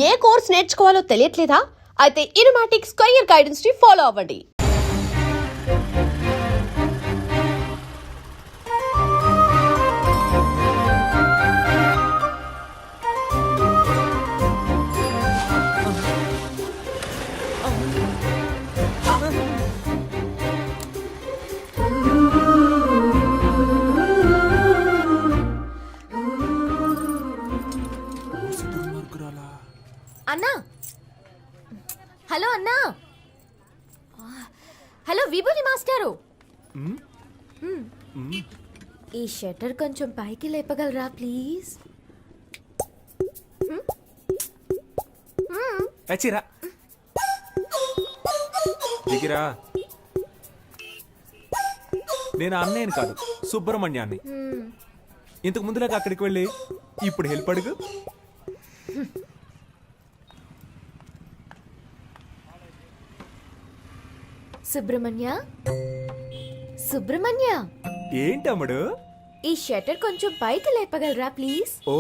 ఏ course నేర్చుకోవాలో తెలియట్లేదా? అయితే ఇనుమాటిక్ square guidance ని follow అవ్వండి. అన్నా, హలో అన్నా. హలో విభూతి మాస్టారు, ఈ షట్టర్ కొంచెం పైకి లేపగలరా ప్లీజ్? చిరా దిగిరా. నేను అన్నయ్యని కాదు, సుబ్రహ్మణ్యాన్ని. ఇంతకు ముందులాగా అక్కడికి వెళ్ళి ఇప్పుడు హెల్ప్ అడుగు. సుబ్రహ్మణ్య, సుబ్రహ్మణ్య, ఏంటమ్ముడు? ఈ షట్టర్ కొంచెం పైకి లేపగలరా ప్లీజ్? ఓ,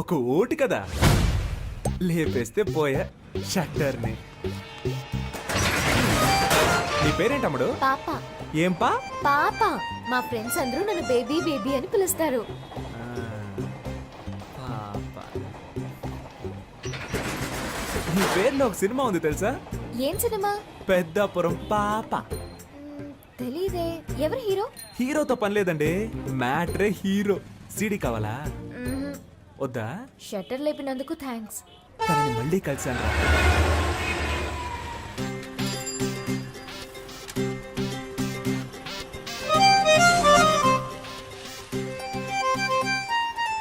ఒక ఓటు కదా, లేపేస్తే పోయా షట్టర్ని. నీ పేరేంటమ్ముడు? పాప. ఏం పా? పాప. మా ఫ్రెండ్స్ అందరూ నన్ను బేబీ బేబీ అని పిలుస్తారు. నీ పేరులో ఒక సినిమా ఉంది తెలుసా? ఏం సినిమా? పెద్దాపురం పాప. తెలీదే. ఎవరు హీరో? హీరోతో పని లేదండి, మ్యాట్రే హీరో. సీడీ కావాలా? వద్దా? షట్టర్ లేపినందుకు థ్యాంక్స్. తనని మళ్ళీ కలిసాను.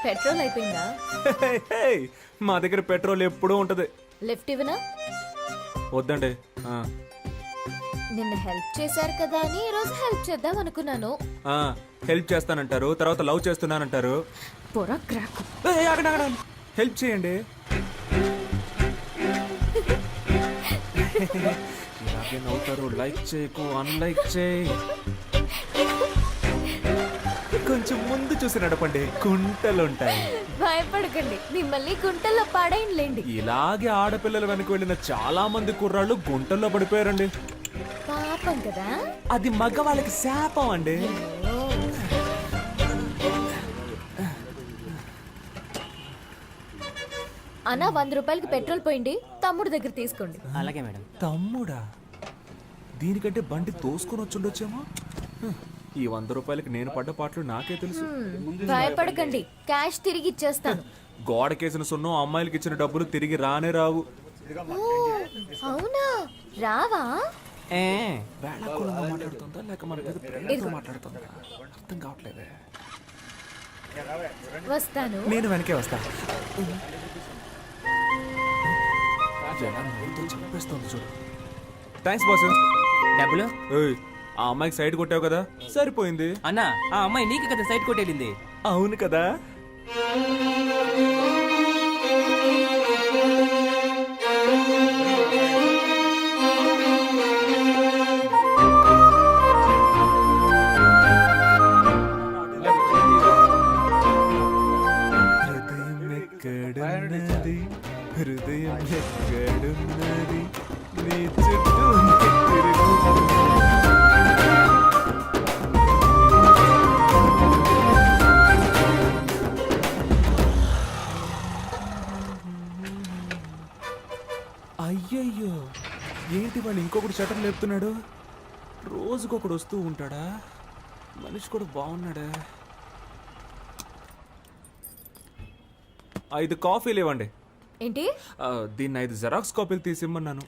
పెట్రోల్ అయిపోయిందా? మా దగ్గర పెట్రోల్ ఎప్పుడూ ఉంటది. లిఫ్ట్ ఇవ్వనా? వద్దండి. నిన్న హెల్ప్ చేశారు కదా అని ఈ రోజు హెల్ప్ చేద్దాం అనుకున్నాను. హెల్ప్ చేస్తానంటారు, తర్వాత లవ్ చేస్తున్నానంటారు. పొర క్రాక్. హెల్ప్ చేయండి. ఇలాగే నవ్వుతారు. లైక్ చేయకు, అన్లైక్ చేయి. కొంచెం ముందు చూసి నడపండి, కుంటలుంటాయి. భయపడకండి, మిమ్మల్ని గుంటల్లో పాడైంలేండి. ఇలాగే ఆడపిల్లల వెనక వెళ్ళిన చాలా మంది కుర్రాళ్ళు గుంటల్లో పడిపోయారండి. పాపం కదా. అది మగవాళ్ళకి శాపం అండి. అన్నా 100 రూపాయలకి పెట్రోల్ పోయింది, తమ్ముడు దగ్గర తీసుకోండి. అలాగే మేడం. తమ్ముడా? దీనికంటే బండి తోసుకొని వచ్చుండొచ్చేమో. ఈ 100 రూపాయలకి నేను పడ్డ పాటలు నాకే తెలుసు. భయపడకండి, క్యాష్ తిరిగి ఇచ్చేస్తాను. గోడకేసిన సున్నం అమ్మాయిలకి ఇచ్చిన డబ్బులు తిరిగి రానే రావు. అవునా? రావా? మాట్లాడుతుందా లేక మన మీద ప్రేమతో మాట్లాడుతుందా అర్థం కావట్లేదే. వస్తాను. నేను వెనకే వస్తా. చెప్పేస్తుంది చూడు. Thanks boss. డబ్బులు? ఆ అమ్మాయికి సైడ్ కొట్టావు కదా, సరిపోయింది. అన్నా, ఆ అమ్మాయి నీకు కదా సైడ్ కొట్టేళ్ళింది. అవును కదా. హృదయం ఎక్కడున్నది, నీ చుట్టూ తిరుగు. అయ్యయ్యో, ఏంటి వాళ్ళు ఇంకొకటి షటర్ లేపుతున్నాడు? రోజుకొకడు వస్తూ ఉంటాడా? మనిషి కూడా బాగున్నాడా? 5 కాఫీలు ఇవ్వండి. ఏంటి? దీన్ని 5 జెరాక్స్ కాపీలు తీసిమ్మన్నాను.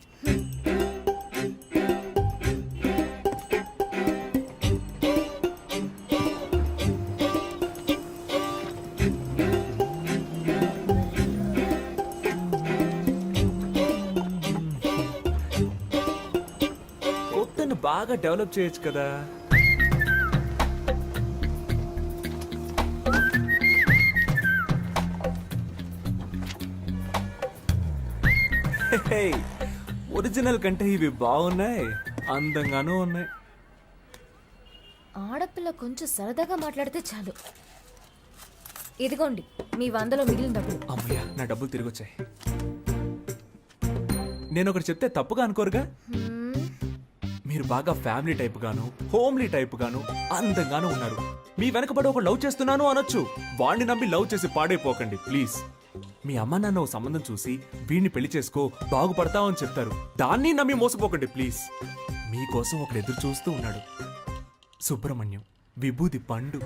కొత్తను బాగా డెవలప్ చేయొచ్చు కదా. ఒరిజినల్ కంటే ఇవి బాగున్నాయి, అందంగానూ ఉన్నాయి. ఆడపిల్ల కొంచెం సరదాగా మాట్లాడితే చాలు. ఇదిగోండి మీ 100లో మిగిలిన డబ్బులు. అమ్మయ్య, నా డబ్బులు తిరిగి వచ్చాయి. నేను ఒకటి చెప్తే తప్పుగా అనుకోరుగా? మీరు బాగా ఫ్యామిలీ టైప్ గాను, హోమ్లీ టైప్ గాను, అందంగాను ఉన్నారు. మీ వెనకబడి ఒక లవ్ చేస్తున్నాను అనొచ్చు. వాణ్ణి నమ్మి లవ్ చేసి పాడైపోకండి ప్లీజ్. మీ అమ్మ నాన్న ఓ సంబంధం చూసి వీడిని పెళ్లి చేసుకో బాగుపడతావు అని చెప్తారు. దాన్ని నమ్మి మోసపోకండి ప్లీజ్. మీకోసం ఒకడు ఎదురు చూస్తూ ఉన్నాడు. సుబ్రహ్మణ్యం, విభూది పండు.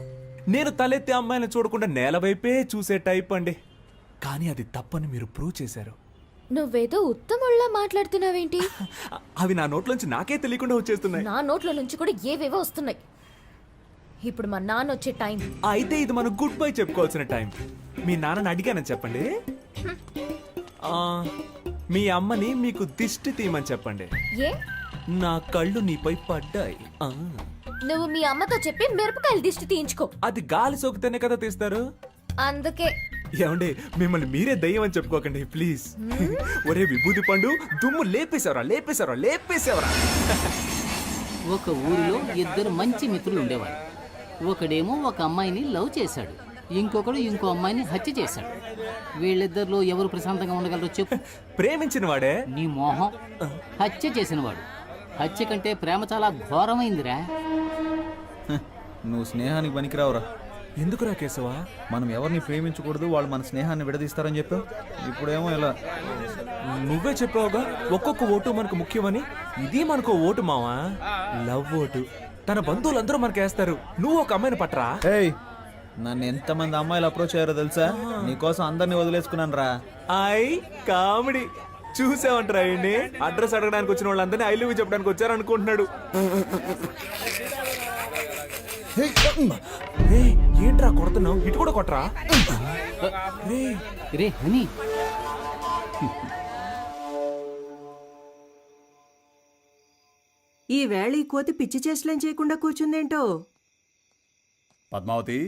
నేను తలెత్తే అమ్మాయిని చూడకుండా నేల వైపే చూసే టైప్ అండి. కానీ అది తప్పని మీరు ప్రూవ్ చేశారు. నువ్వేదో ఉత్తముళ్ళ మాట్లాడుతున్నావేంటి? అవి నా నోట్లోంచి నాకే తెలియకుండా వచ్చేస్తున్నాయి. నా నోట్ల నుంచి కూడా ఏవేవో వస్తున్నాయి. ఇప్పుడు మా నాన్న వచ్చే టైం. అయితే ఇది మనం గుడ్ బై చెప్పుకోవాల్సిన టైం. మీ నాన్నని అడిగానని చెప్పండి. మీ అమ్మని మీకు దిష్టి తీయమని చెప్పండి. ఏ నా కళ్ళు నీపై పడ్డాయి. నువ్వు మీ అమ్మతో చెప్పి మిరపకాయలు దిష్టి తీయించుకో. అది గాలి సోకితేనే కదా తీస్తారు. అందుకే ఏమండి, మిమ్మల్ని మీరే దయ్యం అని చెప్పుకోకండి ప్లీజ్. ఒరే విభూది పండు, దుమ్ము లేపేశావరా. ఒక ఊరిలో ఇద్దరు మంచి మిత్రులు ఉండేవారు. ఒకడేమో ఒక అమ్మాయిని లవ్ చేశాడు, ఇంకొకడు ఇంకో అమ్మాయిని హత్య చేశాడు. వీళ్ళిద్దరిలో ఎవరు ప్రశాంతంగా ఉండగలరో చెప్పు. ప్రేమించిన వాడే. నీ మోహం. హత్య చేసినవాడు. హత్య కంటే ప్రేమ చాలా ఘోరమైందిరా. నువ్వు స్నేహానికి పనికిరావురా. ఎందుకురా కేశవా? మనం ఎవరిని ప్రేమించకూడదు, వాళ్ళు మన స్నేహాన్ని విడదీస్తారని చెప్పావు. ఇప్పుడేమో ఇలా. నువ్వే చెప్పావుగా ఒక్కొక్క ఓటు మనకు ముఖ్యమని. ఇది మనకు ఓటు మావా, లవ్ ఓటు. తన బంధువులందరూ మనకేస్తారు. నువ్వు ఒక అమ్మాయిని పట్టరా. ఏయ్, నన్ను ఎంతమంది అమ్మాయిలు అప్రోచ్ అయ్యారో తెలుసా? నీకోసం అందరినీ వదిలేసుకున్నాను రా. కామెడీ చూసావంటరా? ఏంటి అడ్రస్ అడగడానికి వచ్చిన వాళ్ళందరినీ ఐ లవ్ యూ చెప్పడానికి వచ్చారనుకుంటున్నాడు. ఏంట్రా కొడుతున్నావు? ఇటు కూడా కొట్టరా. రే హనీ, ఈ వేళ ఈ కోతి పిచ్చి చేష్టలేం చేయకుండా కూర్చుందేంటో. పద్మావతి,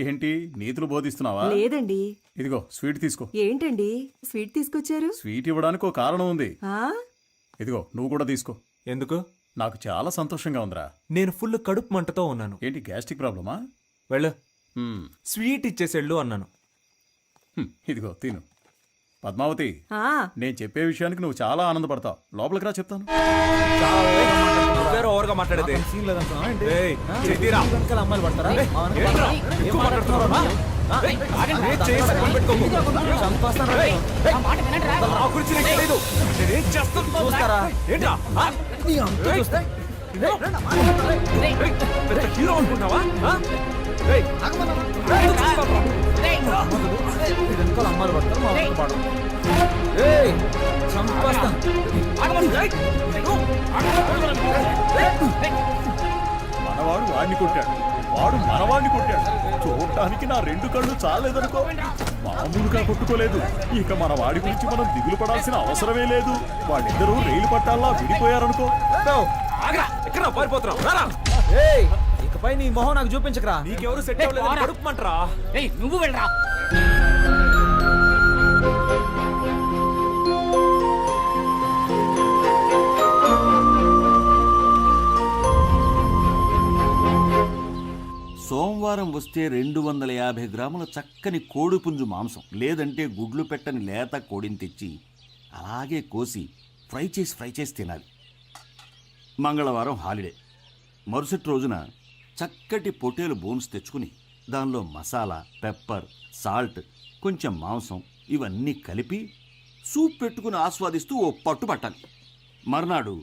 ఏంటి నీతులు బోధిస్తున్నావా? లేదండి. ఇదిగో స్వీట్ తీసుకో. ఏంటండి స్వీట్ తీసుకొచ్చారు? స్వీట్ ఇవ్వడానికి ఒక కారణం ఉంది. ఆ ఇదిగో నువ్వు కూడా తీసుకో. ఎందుకు? నాకు చాలా సంతోషంగా ఉందిరా. నేను ఫుల్ కడుపు మంటతో ఉన్నాను. ఏంటి గ్యాస్ట్రిక్ ప్రాబ్లమా? వెళ్ళు, హ్మ్, స్వీట్ ఇచ్చేసేళ్ళు అన్నాను. ఇదిగో తిను. పద్మావతి, ఆ నేను చెప్పే విషయానికి నువ్వు చాలా ఆనందపడతావు. లోపలికి రా చెప్తాను. ఓవర్గా మాట్లాడేది సీన్ లేదనుకున్నావా ఏంటి? ఏయ్, చెయ్యిరా. వెనకాల అమ్మాయిలు పడతారా? మా వెనక ఏంట్రా? పడతారా? ఏం ఎక్కువ మాట్లాడుతున్నావు రా? ఏ చేయి పక్కన పెట్టుకోకు. చంపేస్తాను రా. నా గురించి నీకు తెలీదు. నేనేం చేస్తాను చూస్తారా? ఏంట్రా? నీ అంత చూస్తే పెద్ద హీరో అనుకున్నావా? ఏయ్, మీ వెనకాల అమ్మాయిలు పడతారు, మా వెనక పడరు. ఏయ్, చంపేస్తాను. మనవాడు వాడిని కొట్టాడు, వాడు మనవాడిని కొట్టాడు. చూడటానికి నా రెండు కళ్ళు చాలేదనుకో. మామూలుగా కొట్టుకోలేదు. ఇక మన వాడి గురించి మనం దిగులు పడాల్సిన అవసరమే లేదు. వాళ్ళిద్దరూ రైలు పట్టాల్లా విడిపోయారనుకో. ఎక్కడ పారిపోతున్నావు? రారా. ఏయ్, ఇకపై నీ మొహం నాకు చూపించకరా. నీకెవరు సెట్ అవ్వలేదు, కడుపుమంటరా. నువ్వు వెళ్ళరా. సోమవారం వస్తే 250 గ్రాముల చక్కని కోడిపుంజు మాంసం, లేదంటే గుడ్లు పెట్టని లేత కోడిని తెచ్చి అలాగే కోసి ఫ్రై చేసి తినాలి. మంగళవారం హాలిడే. మరుసటి రోజున చక్కటి పొటేలు బోన్స్ తెచ్చుకుని దానిలో మసాలా, పెప్పర్, సాల్ట్, కొంచెం మాంసం ఇవన్నీ కలిపి సూప్ పెట్టుకుని ఆస్వాదిస్తూ ఓ పట్టు పట్టాలి. మర్నాడు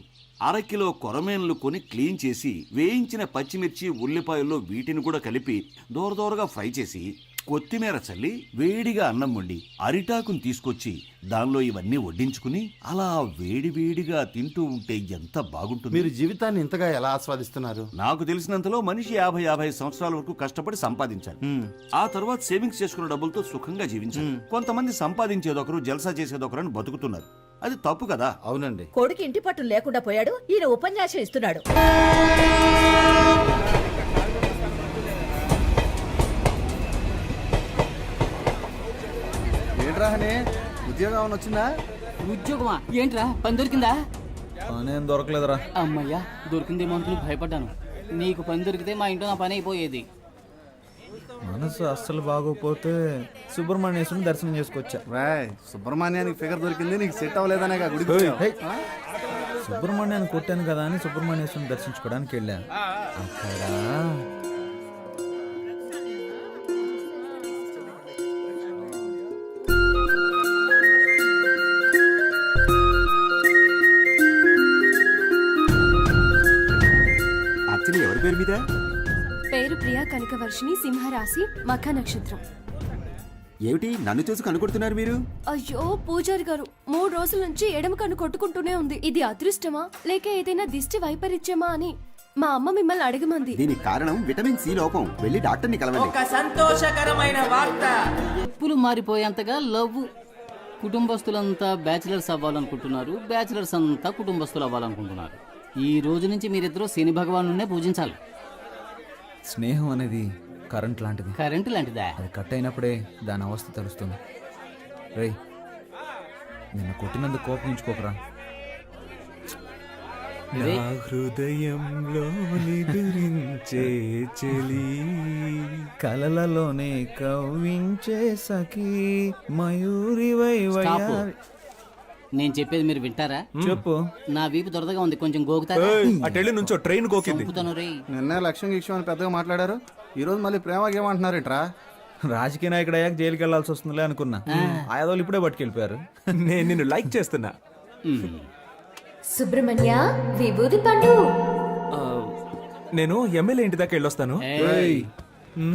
అరకిలో కొరమేన్లు కొని క్లీన్ చేసి వేయించిన పచ్చిమిర్చి, ఉల్లిపాయల్లో వీటిని కూడా కలిపి దోరదోరగా ఫ్రై చేసి కొత్తిమీర చల్లి వేడిగా అన్నం వండి అరిటాకుని తీసుకొచ్చి దానిలో ఇవన్నీ వడ్డించుకుని అలా వేడివేడిగా తింటూ ఉంటే ఎంత బాగుంటుంది. మీరు జీవితాన్ని ఇంతగా ఎలా ఆస్వాదిస్తున్నారు? నాకు తెలిసినంతలో మనిషి 50 సంవత్సరాల వరకు కష్టపడి సంపాదించాలి. ఆ తర్వాత సేవింగ్స్ చేసుకున్న డబ్బులతో సుఖంగా జీవించాలి. కొంతమంది సంపాదించేదొకరు, జల్సా చేసేదొకరు అని బతుకుతున్నారు. అది తప్పు కదా? అవునండి. కొడుకు ఇంటి పట్టు లేకుండా పోయాడు, ఈయన ఉపన్యాసం ఇస్తున్నాడు. ఏంట్రా హనీ, ఉద్యోగం ఏమైనా వచ్చిందా? ఉద్యోగమా? ఏంట్రా, పని దొరికిందా? పనేం దొరకలేదురా. అమ్మయ్యా, దొరికిందేమో అనుకుని భయపడ్డాను. నీకు పని దొరికితే మా ఇంట్లో నా పని అయిపోయేది. మనసు అస్సలు బాగోపోతే సుబ్రహ్మణ్యేశ్వరుని దర్శనం చేసుకొచ్చా. రాయ్ సుబ్రహ్మణ్యానికి ఫిగర్ దొరికింది, నీకు సెట్ అవ్వలేదనే గుడికి ఏయ్, వచ్చావు. హే. సుబ్రహ్మణ్యాన్ని కొట్టాను కదా అని సుబ్రహ్మణ్యేశ్వరుని దర్శించుకోవడానికి వెళ్ళాను. అక్కడ యాక్చువల్లీ ఎవరి పేరు మీద? పేరు ప్రియా కనకవర్షిణి, సింహరాశి, మఖ నక్షత్రం. ఏమిటి నన్ను చూసి కనుకొడుతున్నారు మీరు? అయ్యో పూజారి గారు, 3 రోజుల నుంచి ఎడమ కన్ను కొట్టుకుంటూనే ఉంది. ఇది అదృష్టమా లేక ఏదైనా దిష్టి వైపరీత్యమా అని మా అమ్మ మిమ్మల్ని అడగమంది. దీనికి కారణం విటమిన్ సి లోపం. వెళ్ళి డాక్టర్ని కలవండి. ఒక సంతోషకరమైన వార్త. చెప్పులు మారిపోయేంతగా లవ్. కుటుంబస్తులంతా బ్యాచిలర్స్ అవ్వాలనుకుంటున్నారు, బ్యాచిలర్స్ అంతా కుటుంబస్తులు అవ్వాలనుకుంటున్నారు. ఈ రోజు నుంచి మీరిద్దరూ శని భగవానునే పూజించాలి. స్నేహం అనేది కరెంట్ లాంటిది. కరెంటు లాంటిదా? అది కట్ అయినప్పుడే దాని అవస్థ తెలుస్తుంది. రేయ్, నిన్ను కొట్టినందుకు కోపగించుకోకరా. రే. నా హృదయంలో నిదురించే చెలి, కలలలోనే కవ్వించే సఖీ మయూరి స్టాప్. నేను చెప్పేది మీరు వింటారా? చెప్పు. నా వీపు దొరదగా ఉంది, కొంచెం గోకుతారా? అటెళ్ళి నుంచో ట్రైన్ కోకింది. చంపుతాను రే. నిన్నే లక్ష్యం గిక్ష్యం అని పెద్దగా మాట్లాడారు, ఈ రోజు మళ్ళీ ప్రేమకేమంటున్నారేంట్రా? రాజకీయ నాయకుడు అయ్యాక జైలుకి వెళ్లాల్సి వస్తుందిలే అనుకున్నా. ఆయాదోళ్ళు ఇప్పుడే పట్టుకెళ్ళిపోయారు. నేను నిన్ను లైక్ చేస్తున్నా. సుబ్రహ్మణ్య విభూది పండు. ఆ, నేను ఎమ్మెల్యే ఇంటి దాకా వెళ్ళొస్తాను. ఏయ్,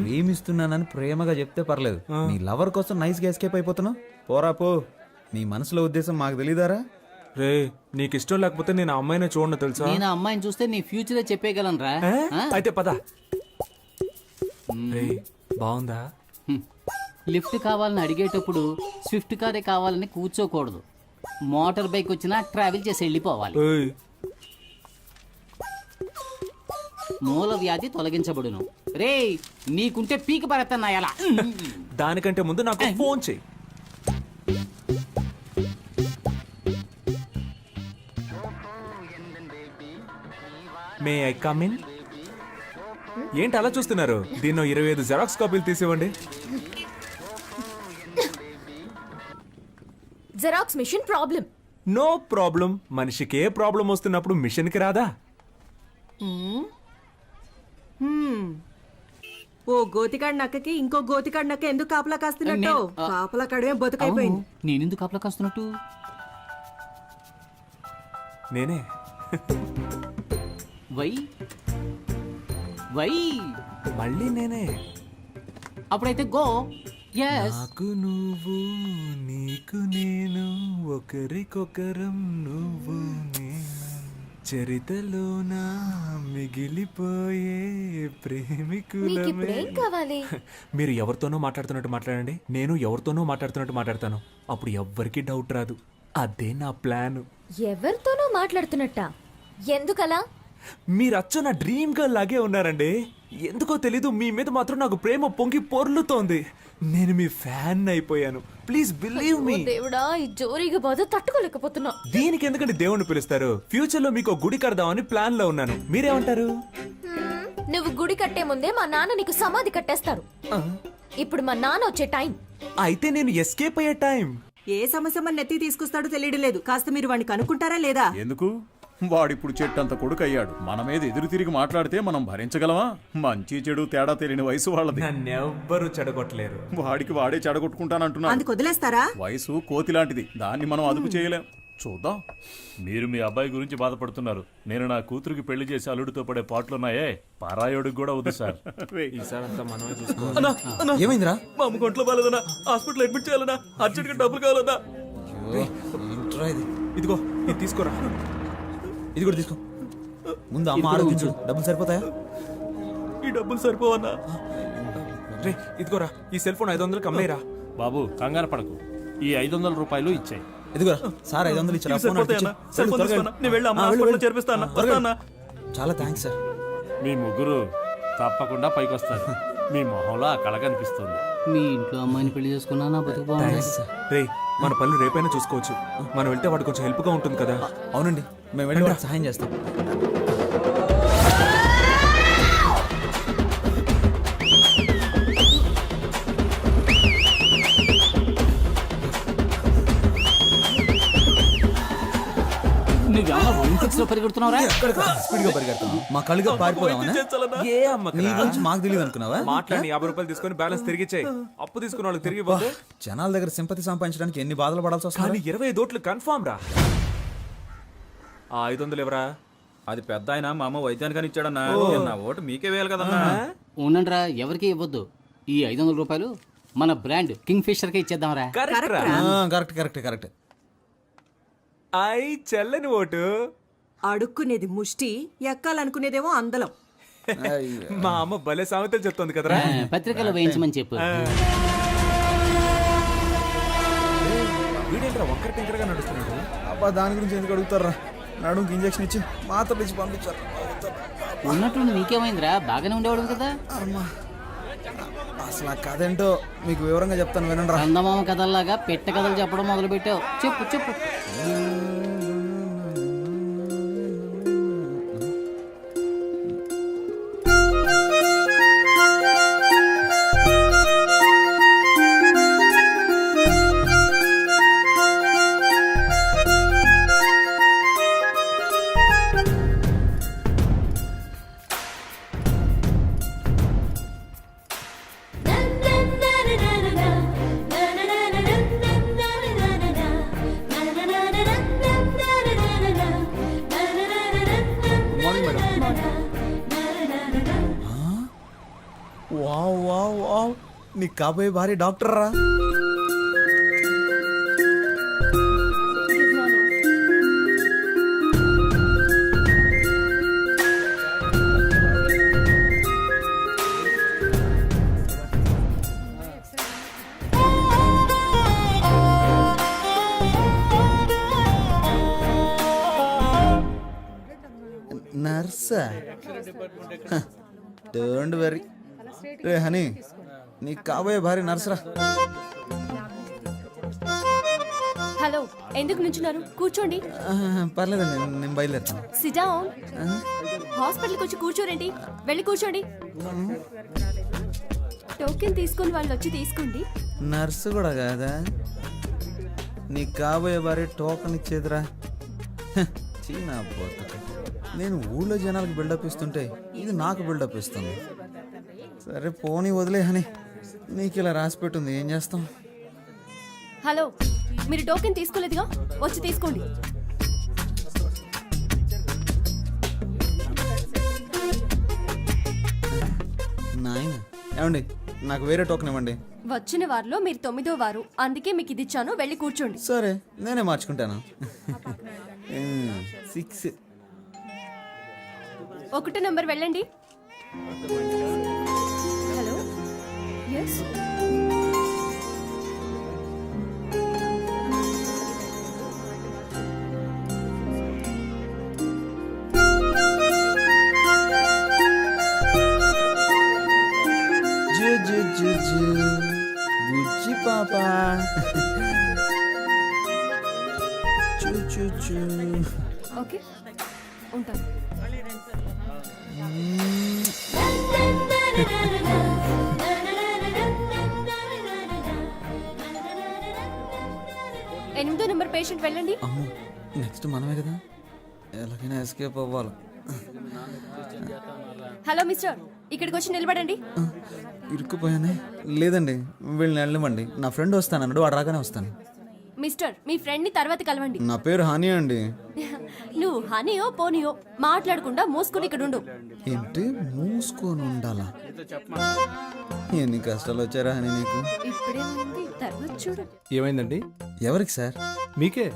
ప్రేమిస్తున్నానని ప్రేమగా చెప్తే పర్లేదు, నీ లవర్ కోసం నైస్ గా ఎస్కేప్ అయిపోతున్నావు. పోరా పో. నీ మనసులో ఉద్దేశం మాకు తెలీదారా? రే, నీకు ఇష్టం లేకపోతే నేను ఆ అమ్మాయిని చూడను తెలుసా? నేను ఆ అమ్మాయిని చూస్తే నీ ఫ్యూచరే చెప్పేయగలను రా. అయితే పద. రే, బాగుందా? లిఫ్ట్ కావాలని అడిగేటప్పుడు స్విఫ్ట్ కారే కావాలని కూర్చోకూడదు. మోటార్ బైక్ వచ్చినా ట్రావెల్ చేసి వెళ్ళిపోవాలి. ఏయ్, మూల వ్యాధి తొలగించబడును. రే, నీకుంటే పీక పడతాను ఎలా? దానికంటే ముందు నాకు ఫోన్ చెయ్యి. May I come in? ఏంటి అలా చూస్తున్నారు? దీన్నో 25 జెరాక్స్ కాపీలు తీసివ్వండి. Xerox machine problem. No problem. మనిషికి ఏ ప్రాబ్లం వస్తున్నప్పుడు మిషన్కి రాదా? ఓ గోతికాడి నక్కకి ఇంకో గోతికాడి నక్క ఎందుకు కాపలా కాస్తున్నట్టు? కాపలా కడమే బతుకైపోయింది. నేనెందుకు కాపలా కాస్తున్నట్టు? నేనే. వై వై మళ్ళీ నేనే. అప్పుడైతే గో. ఎస్. నాకు నువ్వు, నీకు నేను, ఒకరికొకరం నువ్వు నేను, చరితలోన మిగిలిపోయే ప్రేమికులమే. నీకిప్పుడేం కావాలి? మీరు ఎవరితోనో మాట్లాడుతున్నట్టు మాట్లాడండి, నేను ఎవరితోనో మాట్లాడుతున్నట్టు మాట్లాడతాను. అప్పుడు ఎవ్వరికీ డౌట్ రాదు. అదే నా ప్లాన్. ఎవరితోనో మాట్లాడుతున్నట్టా? ఎందుకలా? మీరు అచ్చ నా డ్రీమ్ గర్ల్ లాగే ఉన్నారండి. ఎందుకో తెలీదు, మీ మీద మాత్రం నాకు ప్రేమ పొంగి పొర్లుతోంది. నేను మీ ఫ్యాన్ అయిపోయాను. Please believe me. దేవుడా, ఈ జోరీగా బాధ తట్టుకోలేకపోతున్నా. దీనికి ఎందుకంటే దేవుణ్ణి పిలుస్తారు? ఫ్యూచర్ లో మీకు గుడి కడదామని ప్లాన్ లో ఉన్నాను. మీరేమంటారు? నువ్వు గుడి కట్టే ముందే మా నాన్న నీకు సమాధి కట్టేస్తారు. ఇప్పుడు మా నాన్న వచ్చే టైం. అయితే నేను ఎస్కేప్ అయ్యే టైం. ఏ సమస్య మన నెత్తి తీసుకొస్తాడో తెలియడం లేదు. కాస్త మీరు వాడిని కనుక్కుంటారా లేదా? ఎందుకు? వాడిప్పుడు చెట్టంత కొడుకు అయ్యాడు. మన మీద ఎదురు తిరిగి మాట్లాడితే మనం భరించగలమా? మంచి చెడు తేడా తెలియని వయసు వాళ్ళది. నన్నెవ్వరూ చెడగొట్టలేరు. వాడికి వాడే చెడగొట్టుకుంటానంటున్నా. అందుకు వదిలేస్తారా? వయసు కోతి లాంటిది, దాన్ని మనం అదుపు చేయలేం. చూద్దాం. మీరు మీ అబ్బాయి గురించి బాధపడుతున్నారు. నేను నా కూతురికి పెళ్లి చేసి అల్లుడితో పడే పాటలున్నాయే, పారాయోడికి కూడా వద్దు సార్. ఈసారి అంతా మనమే చూసుకోవాలి. ఏమైందిరా? మా అమ్మ కొంట్లో బాలేదన్నా, హాస్పిటల్ అడ్మిట్ చేయాలన్నా, అర్జెంట్ గా డబ్బులు కావాలన్నా. ఇదిగో ఇది తీసుకోరా. ఇది కూడా తీసుకో. ముందు అమ్మ ఆరోగించు. డబ్బులు సరిపోతాయా? ఈ డబ్బులు సరిపోవన్నా? రే, ఇదిగోరా, ఈ సెల్ ఫోన్ 500కి అమ్మేరా. బాబు కంగారు పడకు, ఈ 500 రూపాయలు ఇచ్చాయి. ఇదిగోరా సార్, 500 ఇచ్చారా? ఫోన్ సరిపోతాయన్నా? సెల్ ఫోన్ తీసుకున్నా. నేను వెళ్ళి అమ్మ హాస్పిటల్లో చేర్పిస్తాను. వస్తానా? చాలా థ్యాంక్స్ సార్. మీ ముగ్గురు తప్పకుండా పైకి వస్తారు. మీ మొహంలో ఆ కళ కనిపిస్తుంది. మీ ఇంట్లో అమ్మాయిని పెళ్లి చేసుకున్నా నా బతుకు బాగుంది. రే, మన పనులు రేపైనా చూసుకోవచ్చు. మనం వెళ్తే వాడు కొంచెం హెల్ప్ గా ఉంటుంది కదా. అవునండి, మేము వెళ్ళి వాడికి సహాయం చేస్తాం. నువ్వేమన్నా ఒలింపిక్స్ లో పరిగెడుతున్నావురా? స్పీడ్ గా పరిగెడతాను మా కళ్ళుగా పారిపోదామని ఏ అమ్మకి నీ గురించి మాకు తెలియదు అనుకున్నావా? మాట్లాడి 50 రూపాయలు తీసుకొని బ్యాలెన్స్ తిరిగి ఇచ్చేయ్. అప్పు తీసుకున్న వాళ్ళకి తిరిగి ఇవ్వద్దు. జనాల దగ్గర సింపతి సంపాదించడానికి ఎన్ని బాధలు పడాల్సి కానీ వస్తుంది? 25 ఓట్లు కన్ఫామ్ రా. ఆ 500 ఎవరా? అది పెద్ద ఆయన మా అమ్మ వైద్యానికని ఇచ్చాడన్నా. నా ఓటు మీకే వేయాలి కదన్నా. ఉండండిరా, ఎవరికి ఇవ్వద్దు. ఈ 500 రూపాయలు మన బ్రాండ్ కింగ్ ఫిషర్ కే ఇచ్చేద్దాంరా. కరెక్ట్ రా. Correct correct correct. చెల్లని ఓటు. అడుక్కునేది ముష్టి, ఎక్కాలనుకునేదేమో అందలం. మా అమ్మ భలే సామెతలు చెప్తుంది కదరా. పత్రికలో వేయించమని చెప్పు. వీడేంట్రా ఒక్కరి టింకరగా నడుస్తున్నాడు. అబ్బా దాని గురించి ఎందుకు అడుగుతారా? నడుముకి ఇంజక్షన్ ఇచ్చి మాత్రలు ఇచ్చి పంపించారు. ఉన్నట్టుండి నీకేమైందిరా? బాగానే ఉండేవాడు కదా. అసలు ఆ కథ ఏంటో మీకు వివరంగా చెప్తాను వినండి రా. చందమామ కథల్లాగా పెట్ట కథలు చెప్పడం మొదలు పెట్టావు. చెప్పు చెప్పు. వావ్ వావ్ వావ్, నీకు కాబోయే భారీ డాక్టర్ రా. నర్సా? డోంట్ వరీ రే హనీ, నీకు కాబోయే భారీ నర్సరా. హలో, ఎందుకు నుంచున్నారు? కూర్చోండి. పర్లేదండి, నేను బయలుదేరుతాను. SIT down. హాస్పిటల్కి వచ్చి కూర్చోరేంటి? వెళ్ళి కూర్చోండి. టోకెన్ తీసుకొని వాళ్ళు వచ్చి తీసుకోండి. నర్సు కూడా కాదా? నీకు కాబోయే భారీ టోకన్ ఇచ్చేదిరా. చీనా బతుక. నేను ఊళ్ళో జనాలకు బిల్డప్ ఇస్తుంటే ఇది నాకు బిల్డప్ ఇస్తుంది. సరే పోనీ వదిలే హనీ, నీకు ఇలా రాసి పెట్టుంది, ఏం చేస్తాం? హలో, మీరు టోకెన్ తీసుకోలేదుగా, వచ్చి తీసుకోండి. నాయన ఏమండి, నాకు వేరే టోకెన్ ఇవ్వండి. వచ్చిన వారిలో మీరు 9వ వారు, అందుకే మీకు ఇది ఇచ్చాను. వెళ్ళి కూర్చోండి. సరే నేనే మార్చుకుంటాను. 6. 1 నంబర్ వెళ్ళండి. Hello, yes. బుజ్జి పాప. ఓకే, ఉంటాను. ఎనిమిదో నెంబర్ పేషెంట్ వెళ్ళండి. అమ్మో, నెక్స్ట్ మనమే కదా, ఎలాగైనా ఎస్కేప్ అవ్వాలి. హలో మిస్టర్, ఇక్కడికి వచ్చి నిలబడండి. ఇరుక్కుపోయానే. లేదండి, వీళ్ళని వెళ్ళమండి. నా ఫ్రెండ్ వస్తానన్నాడు, వాడు రాగానే వస్తాను. మిస్టర్, మీ ఫ్రెండ్ ని తర్వాత కలవండి. నా పేరు హాని అండి. నువ్వు హనీయో పోనీయో మాట్లాడకుండా మూసుకుని ఇక్కడ ఉండు. ఏంటి మూసుకొని ఉండాలా? ఎన్ని కష్టాలు వచ్చారా హనీ నీకు? ఇప్పుడేమైంది? తర్వాత చూడు. ఏమైందండి? ఎవరికి సార్? మీకే.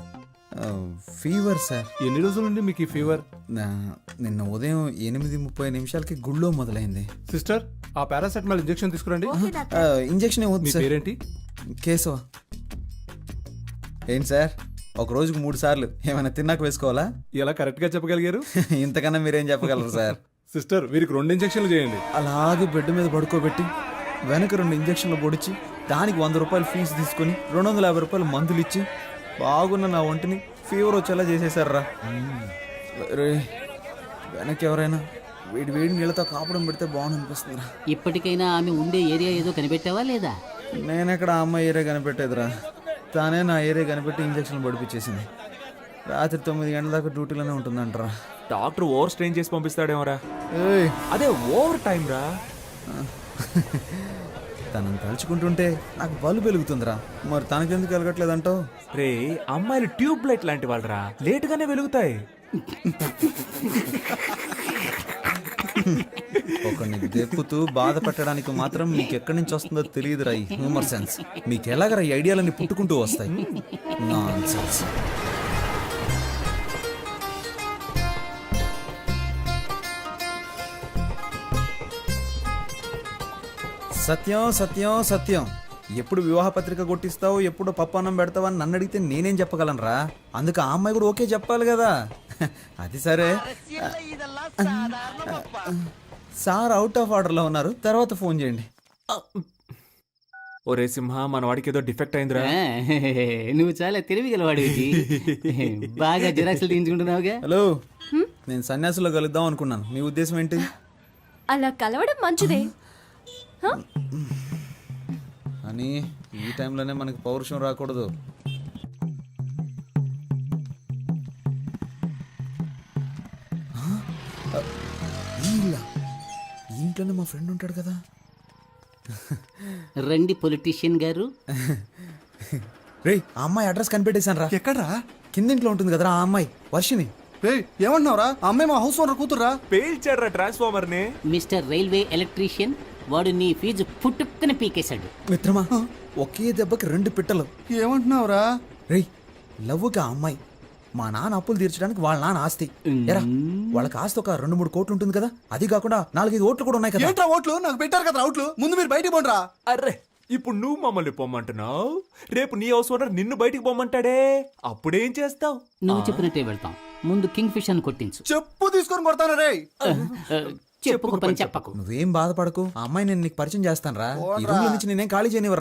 Fever sir. ఎన్ని రోజుల నుండి మీకు ఈ ఫీవర్? నిన్న ఉదయం 8:30 గుళ్ళో మొదలైంది. సిస్టర్, ఆ పారాసెటమాల్ ఇంజెక్షన్ తీసుకురండి. ఇంజెక్షన్ మీ ఏమవుతుంది సార్? పేరేంటి? కేశవ. ఏంటి సార్, ఒక రోజుకు 3 సార్లు ఏమైనా తిన్నాక వేసుకోవాలా? ఎలా కరెక్ట్ గా చెప్పగలిగారు? ఇంతకన్నా మీరేం చెప్పగలరు సార్? సిస్టర్, వీరికి 2 ఇంజెక్షన్లు చేయండి. అలాగే బెడ్ మీద పడుకోబెట్టి వెనక 2 ఇంజక్షన్లు పొడిచి దానికి 100 రూపాయలు ఫీజు తీసుకొని 250 రూపాయలు మందులు ఇచ్చి బాగున్న నా ఒంటిని ఫీవర్ వచ్చేలా చేసేసారా. రే, వెనక్కి ఎవరైనా వేడి వేడి నీళ్ళతో కాపడం పెడితే బాగుంది అనిపిస్తుందిరా. ఇప్పటికైనా ఆమె ఉండే ఏరియా ఏదో కనిపెట్టావా లేదా? నేనెక్కడ అమ్మ ఏరియా కనిపెట్టేదిరా, తానే నా ఏరియా కనిపెట్టి ఇంజక్షన్లు పడిపించేసింది. రాత్రి 9 గంటల దాకా డ్యూటీలోనే ఉంటుందంటరా. డాక్టర్ ఓవర్ స్ట్రెయిన్ చేసి పంపిస్తాడేమోరా. ఏయ్, అదే ఓవర్ టైం రా. తనని తలుచుకుంటుంటే నాకు బల్బు వెలుగుతుందిరా. మరి తనకెందుకు వెలగట్లేదంటావు? రే, అమ్మాయిలు ట్యూబ్ లైట్ లాంటి వాళ్ళరా, లేటుగానే వెలుగుతాయి. ఒకరిని దెప్పుతూ బాధ పెట్టడానికి మాత్రం మీకు ఎక్కడి నుంచి వస్తుందో తెలియదురా ఈ హ్యూమర్ సెన్స్. మీకు ఎలాగరా ఈ ఐడియాలన్నీ పుట్టుకుంటూ వస్తాయి? నాన్సెన్స్. సత్యం సత్యం సత్యం, ఎప్పుడు వివాహ పత్రిక కొట్టిస్తావు, ఎప్పుడు పప్పు అన్నం పెడతావు అని నన్ను అడిగితే నేనేం చెప్పగలనురా? అందుకు ఆ అమ్మాయి కూడా ఓకే చెప్పాలి కదా. అది సరే, సార్ అవుట్ ఆఫ్ ఆర్డర్లో ఉన్నారు, తర్వాత ఫోన్ చేయండి. ఒరే సింహ, మన వాడికి ఏదో డిఫెక్ట్ అయిందిరా. నువ్వు చాలా తెలివిగలవాడివి. బాగా జిరాక్స్లు తీయించుకుంటున్నావుగా. హలో, నేను సన్యాసులో కలుద్దాం అనుకున్నాను. మీ ఉద్దేశం ఏంటి? అలా కలవడం మంచిదే. హ? అని ఈ టైంలోనే మనకి పౌరుషం రాకూడదు. ఈ ఇంట్లోనే మా ఫ్రెండ్ ఉంటాడు కదా. రండి పొలిటీషియన్ గారు. రే, ఆ అమ్మాయి అడ్రస్ కనిపెట్టేశాను రా. ఎక్కడ్రా? కిందింట్లో ఉంటుంది కదరా ఆ అమ్మాయి, వర్షిని. రే, ఏమంటున్నావురా? ఆ అమ్మాయి మా హౌస్ ఓనర్ కూతుర్రా. పేల్చాడ్రా ట్రాన్స్ఫార్మర్ ని. మిస్టర్ రైల్వే ఎలక్ట్రీషియన్, వాడు నీ ఫీజు పుట్టుక్కుని పీకేశాడు. మిత్రమా, ఒకే దెబ్బకి 2 పిట్టలు. ఏమంటున్నావురా? రే, లవ్వుకి ఆ అమ్మాయి మా నాన్న అప్పులు తీర్చడానికి వాళ్ళ నాన్న ఆస్తి. ఎరా, వాళ్ళకి ఆస్తి ఒక 2-3 కోట్లు ఉంటుంది కదా. అది కాకుండా 4-5 ఓట్లు కూడా ఉన్నాయి కదా. ఏంట్రా ఓట్లు? నాకు పెట్టారు కదా ఓట్లు. ముందు మీరు బయటికి పోండిరా. అర్రే, ఇప్పుడు నువ్వు మమ్మల్ని పొమ్మంటున్నావు, రేపు నీ హౌస్ ఓనర్ నిన్ను బయటికి పొమ్మంటాడే, అప్పుడేం చేస్తావు? నువ్వు చెప్పినట్టే వెళ్తాం. ముందు కింగ్ ఫిష్ అని కొట్టించు. చెప్పు తీసుకొని కొడతాను రే. చెప్పుకు పని చెప్పకు. నువ్వేం బాధపడకు, ఆ అమ్మాయి నేను నీకు పరిచయం చేస్తాను రా. ఈ రూమ్ నుంచి నేనేం ఖాళీ చేయనివ్వరా.